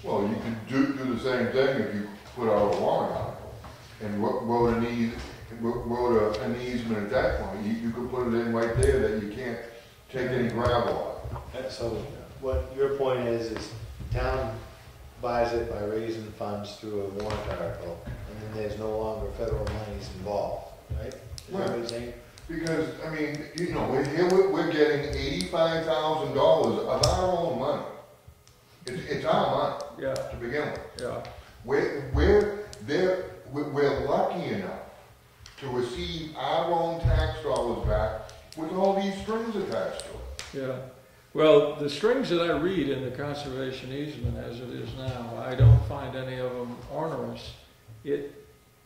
Well, you could do the same thing if you put out a warrant article and wrote an easement at that point. You could put it in right there that you can't take any gravel out. So what your point is town buys it by raising funds through a warrant article, and then there's no longer federal monies involved, right? Is that what you're saying? Because, I mean, you know, we're getting $85,000 of our own money. It's our money, Yeah. to begin with. Yeah. We're lucky enough to receive our own tax dollars back with all these strings attached to it. Yeah. Well, the strings that I read in the conservation easement as it is now, I don't find any of them onerous. It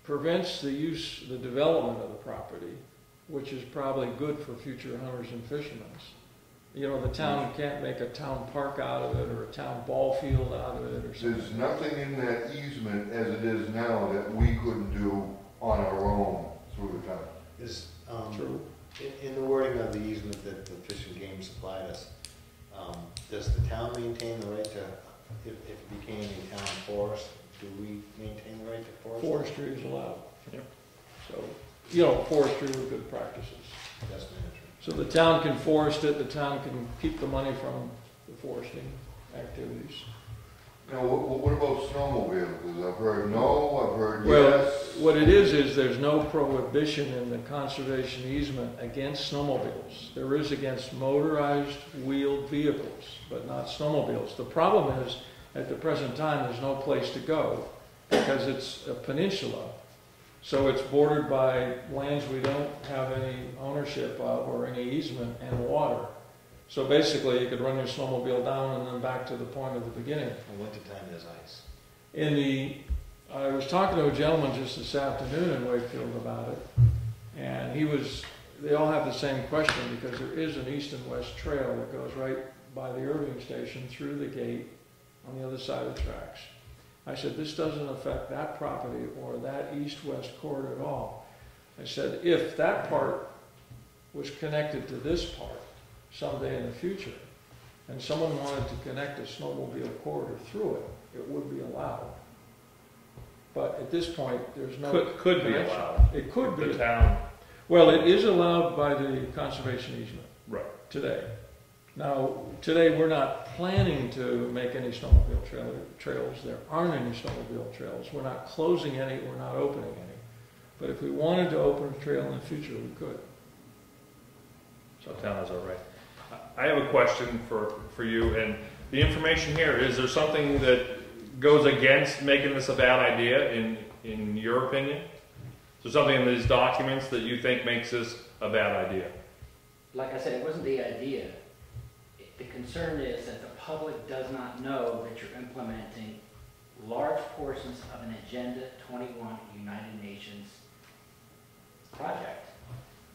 prevents the development of the property, which is probably good for future hunters and fishermen. You know, the town can't make a town park out of it or a town ball field out of it or something. There's nothing in that easement as it is now that we couldn't do on our own through the town. Is, True. in the wording of the easement that the Fish and Game supplied us, does the town maintain the right to, if it became a town forest, do we maintain the right to forest? Forestry is allowed. Yeah. So, you know, forestry with good practices. Best management. So the town can forest it, the town can keep the money from the foresting activities. Now, what about snowmobiles? Because I've heard no, I've heard Well, yes. what it is there's no prohibition in the conservation easement against snowmobiles. There is against motorized wheeled vehicles, but not snowmobiles. The problem is, at the present time, there's no place to go because it's a peninsula. So it's bordered by lands we don't have any ownership of or any easement and water. So basically you could run your snowmobile down and then back to the point of the beginning. In wintertime there's ice. I was talking to a gentleman just this afternoon in Wakefield about it, and they all have the same question because there is an east and west trail that goes right by the Irving station through the gate on the other side of the tracks. I said, this doesn't affect that property or that east-west corridor at all. I said, if that part was connected to this part someday in the future, and someone wanted to connect a snowmobile corridor through it, it would be allowed. But at this point, there's no could be allowed. It could be. The town. Well, it is allowed by the conservation easement. Right. Today. Now, today we're not planning to make any snowmobile trails. There aren't any snowmobile trails. We're not closing any, we're not opening any. But if we wanted to open a trail in the future, we could. So town is all right. I have a question for you, and the information here, is there something that goes against making this a bad idea in your opinion? Is there something in these documents that you think makes this a bad idea? Like I said, it wasn't the idea. The concern is that the public does not know that you're implementing large portions of an Agenda 21 United Nations project.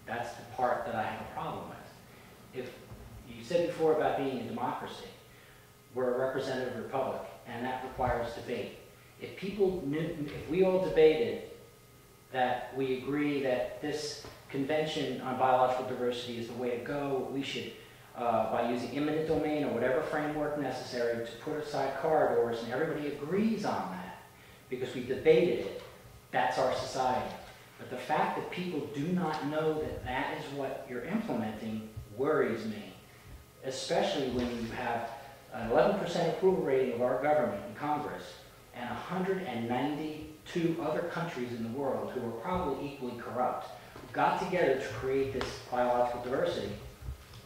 That's the part that I have a problem with. If you said before about being a democracy, we're a representative republic, and that requires debate. If people knew, if we all debated that we agree that this Convention on Biological Diversity is the way to go, we should by using eminent domain or whatever framework necessary to put aside corridors, and everybody agrees on that because we debated it, that's our society. But the fact that people do not know that that is what you're implementing worries me, especially when you have an 11% approval rating of our government in Congress and 192 other countries in the world who are probably equally corrupt got together to create this biological diversity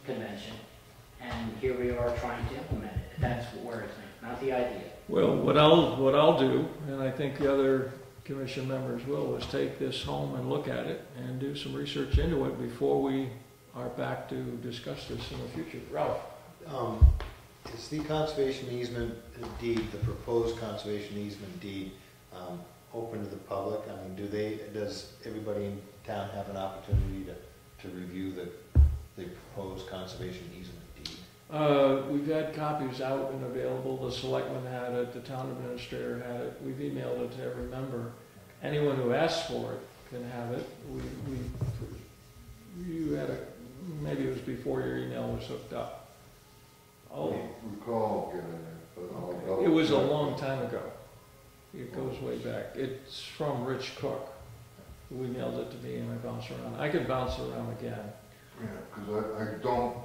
convention, and here we are trying to implement it. That's what worries me, not the idea. Well, what I'll do, and I think the other commission members will, is take this home and look at it and do some research into it before we are back to discuss this in the future. Ralph? Is the conservation easement deed, the proposed conservation easement deed, open to the public? I mean, does everybody in town have an opportunity to review the proposed conservation easement deed? We've had copies out and available. The selectmen had it, the town administrator had it. We've emailed it to every member. Anyone who asks for it can have it. You had maybe it was before your email was hooked up. I recall getting it. but It was a long time ago. It goes way back. It's from Rich Cook. We mailed it to me and I bounced around. I could bounce it around again. Yeah, because I don't,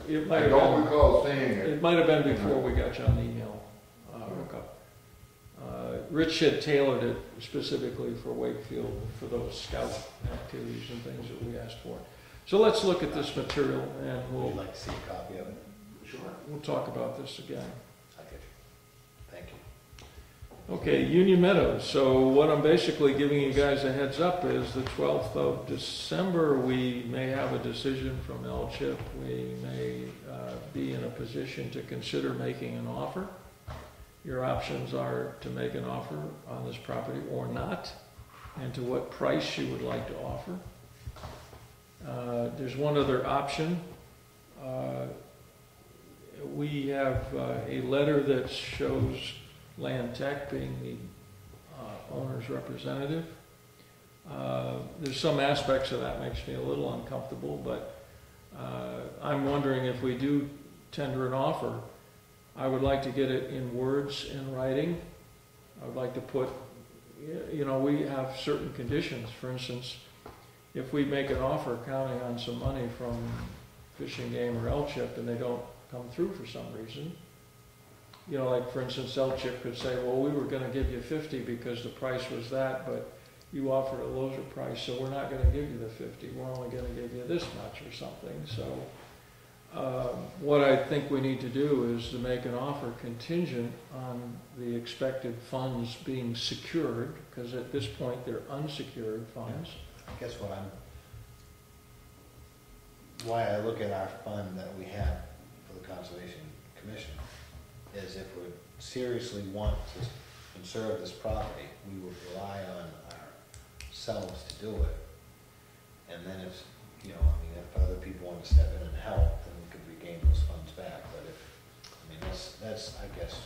It I might have don't been, recall seeing it. it might have been before we got you on the email hookup. Rich had tailored it specifically for Wakefield for those scout activities and things that we asked for. So let's look at this material and Would you like to see a copy of it? Sure. we'll talk about this again. I get you. Thank you. Okay, Union Meadows. So what I'm basically giving you guys a heads up is the 12th of December, we may have a decision from LCHIP. We may be in a position to consider making an offer. Your options are to make an offer on this property or not, and to what price you would like to offer. There's one other option. We have a letter that shows Land Tech being the owner's representative. There's some aspects of that makes me a little uncomfortable, but I'm wondering if we do tender an offer, I would like to get it in words in writing. I would like to put, you know, we have certain conditions. For instance, if we make an offer counting on some money from Fish and Game or LCHIP and they don't come through for some reason, you know, like for instance, LCHIP could say, well, we were going to give you 50 because the price was that, but you offered a lower price, so we're not going to give you the 50. We're only going to give you this much or something. So what I think we need to do is to make an offer contingent on the expected funds being secured, because at this point they're unsecured funds. I guess why I look at our fund that we have for the Conservation Commission is if we seriously want to conserve this property, we would rely on ourselves to do it. And then if, you know, I mean, if other people want to step in and help, then we could regain those funds back. But if, I mean, that's, I guess.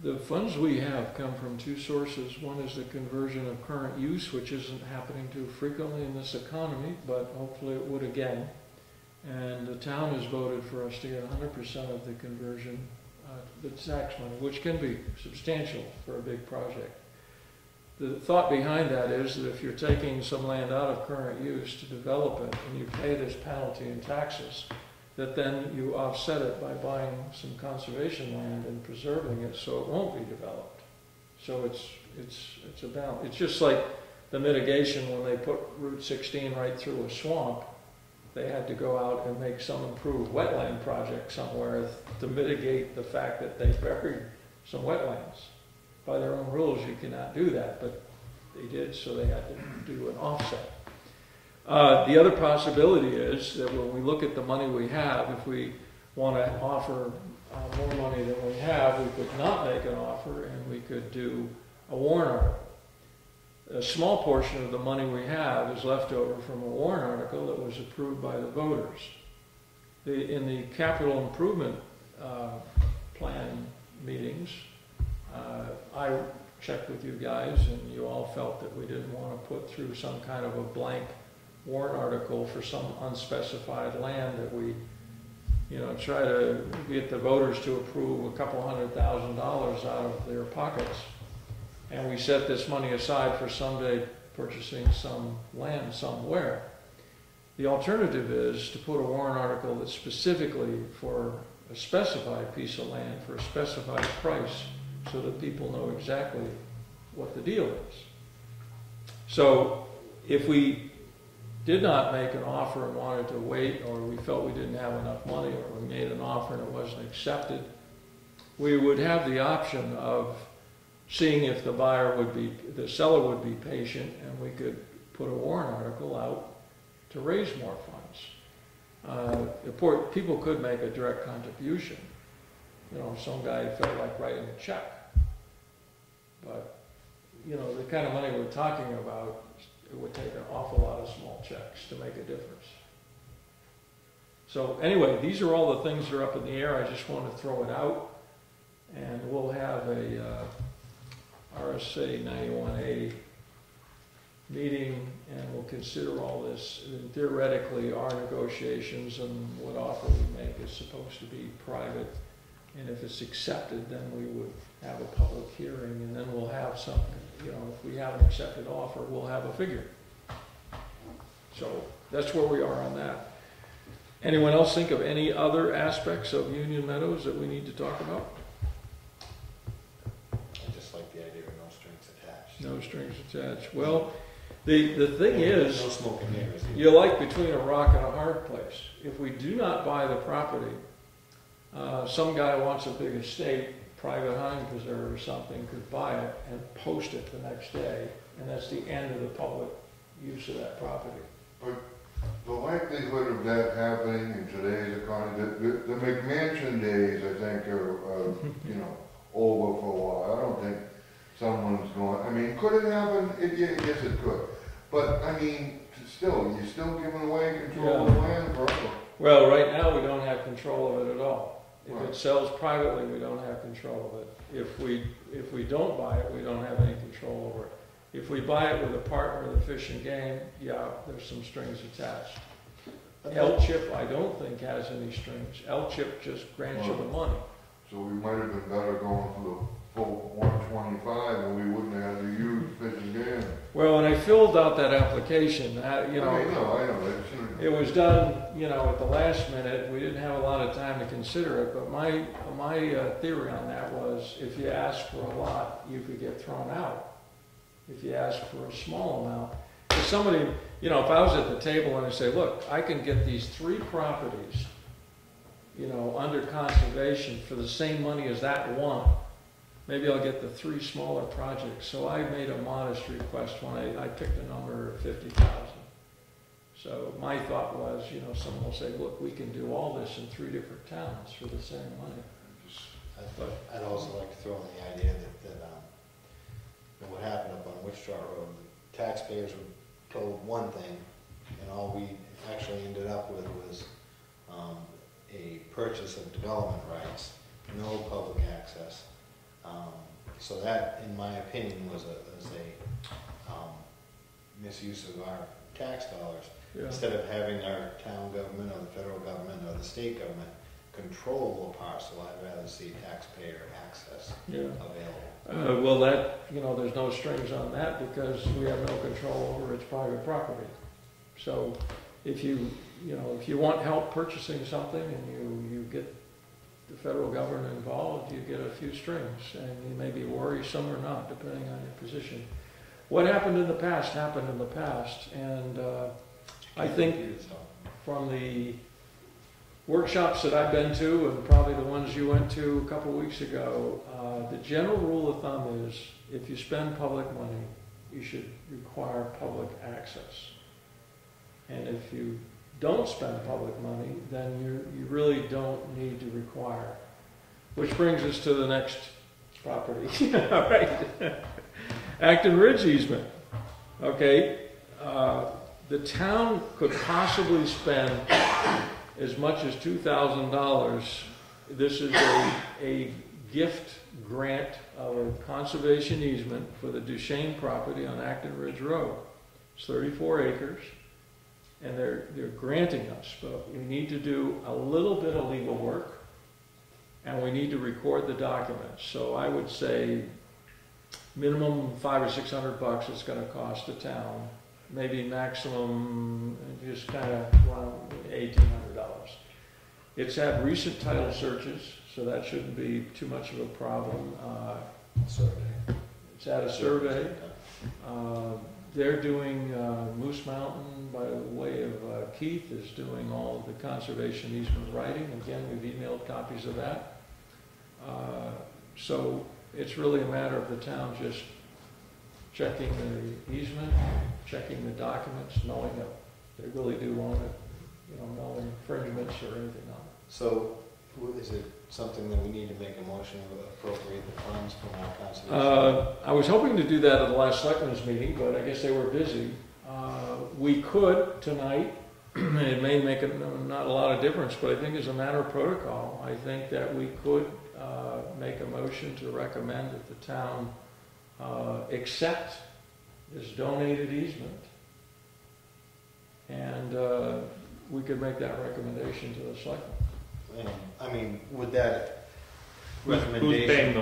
The funds we have come from two sources. One is the conversion of current use, which isn't happening too frequently in this economy, but hopefully it would again. And the town has voted for us to get 100% of the conversion, the tax money, which can be substantial for a big project. The thought behind that is that if you're taking some land out of current use to develop it and you pay this penalty in taxes, that then you offset it by buying some conservation land and preserving it so it won't be developed. So it's a balance. It's just like the mitigation when they put Route 16 right through a swamp. They had to go out and make some improved wetland project somewhere to mitigate the fact that they buried some wetlands. By their own rules, you cannot do that, but they did, so they had to do an offset. The other possibility is that when we look at the money we have, if we want to offer more money than we have, we could not make an offer and we could do a warrant article. A small portion of the money we have is left over from a warrant article that was approved by the voters. In the capital improvement plan meetings, I checked with you guys and you all felt that we didn't want to put through some kind of a blank warrant article for some unspecified land that we, you know, try to get the voters to approve a couple $100,000 out of their pockets. And we set this money aside for someday purchasing some land somewhere. The alternative is to put a warrant article that's specifically for a specified piece of land for a specified price so that people know exactly what the deal is. So if we did not make an offer and wanted to wait, or we felt we didn't have enough money, or we made an offer and it wasn't accepted, we would have the option of seeing if the seller would be patient, and we could put a warrant article out to raise more funds. People could make a direct contribution. You know, some guy felt like writing a check. But, you know, the kind of money we're talking about, it would take an awful lot of small checks to make a difference. So anyway, these are all the things that are up in the air. I just want to throw it out. And we'll have a RSA 91A meeting, and we'll consider all this. And theoretically, our negotiations and what offer we make is supposed to be private And if it's accepted, then we would have a public hearing, and then we'll have something, you know, if we have an accepted offer, we'll have a figure. So that's where we are on that. Anyone else think of any other aspects of Union Meadows that we need to talk about? I just like the idea of no strings attached. No strings attached. Well, the thing is, no smoking mirrors. you're like between a rock and a hard place. If we do not buy the property, some guy wants a big estate, private hunting preserve or something, could buy it and post it the next day, and that's the end of the public use of that property. But the likelihood of that happening in today's economy, the McMansion days, I think, are you know, over for a while. I don't think someone's going, I mean, could it happen? Yes, it could. But, I mean, still, you're still giving away control of the land forever. Well, right now, we don't have control of it at all. If Right. it sells privately, we don't have control of it. If we don't buy it, we don't have any control over it. If we buy it with a partner in the Fish and Game, yeah, there's some strings attached. L-chip, I don't think has any strings. L-chip just grants you the money. So we might have been better going for the full 125, and we wouldn't have to use Fish and Game. Well, when I filled out that application, you know, I know. it was done, you know, at the last minute. We didn't have a lot of time to consider it, but my theory on that was if you ask for a lot, you could get thrown out. If you ask for a small amount. If somebody, you know, if I was at the table and I say, look, I can get these 3 properties, you know, under conservation for the same money as that one, maybe I'll get the 3 smaller projects. So I made a modest request when I picked a number of 50,000. So my thought was, you know, someone will say, look, we can do all this in 3 different towns for the same money. I'd also like to throw in the idea that what happened up on Wichita Road, the taxpayers were told one thing, and all we actually ended up with was a purchase of development rights, no public access. So that, in my opinion, was a misuse of our tax dollars. Yeah. Instead of having our town government or the federal government or the state government control a parcel, I'd rather see taxpayer access available. Well, that, you know, there's no strings on that because we have no control over its private property. So if you want help purchasing something and you get the federal government involved, you get a few strings, and you may be worrisome or not, depending on your position. What happened in the past happened in the past, and I think from the workshops that I've been to, and probably the ones you went to a couple of weeks ago, the general rule of thumb is if you spend public money, you should require public access. And if you don't spend public money, then you really don't need to require. Which brings us to the next property. All right. Acton Ridge easement. Okay. The town could possibly spend as much as $2,000. This is a gift grant of a conservation easement for the Duchesne property on Acton Ridge Road. It's 34 acres, and they're granting us, but we need to do a little bit of legal work, and we need to record the documents. So I would say minimum $500 or $600 it's going to cost the town. Maybe maximum, just kind of around $1,800. It's had recent title searches, so that shouldn't be too much of a problem. Survey. It's had a survey. They're doing Moose Mountain by way of Keith is doing all of the conservation easement writing. Again, we've emailed copies of that. So it's really a matter of the town just checking the easement, checking the documents, knowing that they really do own it, you know, no infringements or anything on it. So is it something that we need to make a motion to appropriate the funds from our conservation? I was hoping to do that at the last selectmen's meeting, but I guess they were busy. We could tonight. It may make not a lot of difference, but I think as a matter of protocol, I think that we could make a motion to recommend that the town accept this donated easement, and we could make that recommendation to the selectmen. I mean, would that Who's recommendation. paying the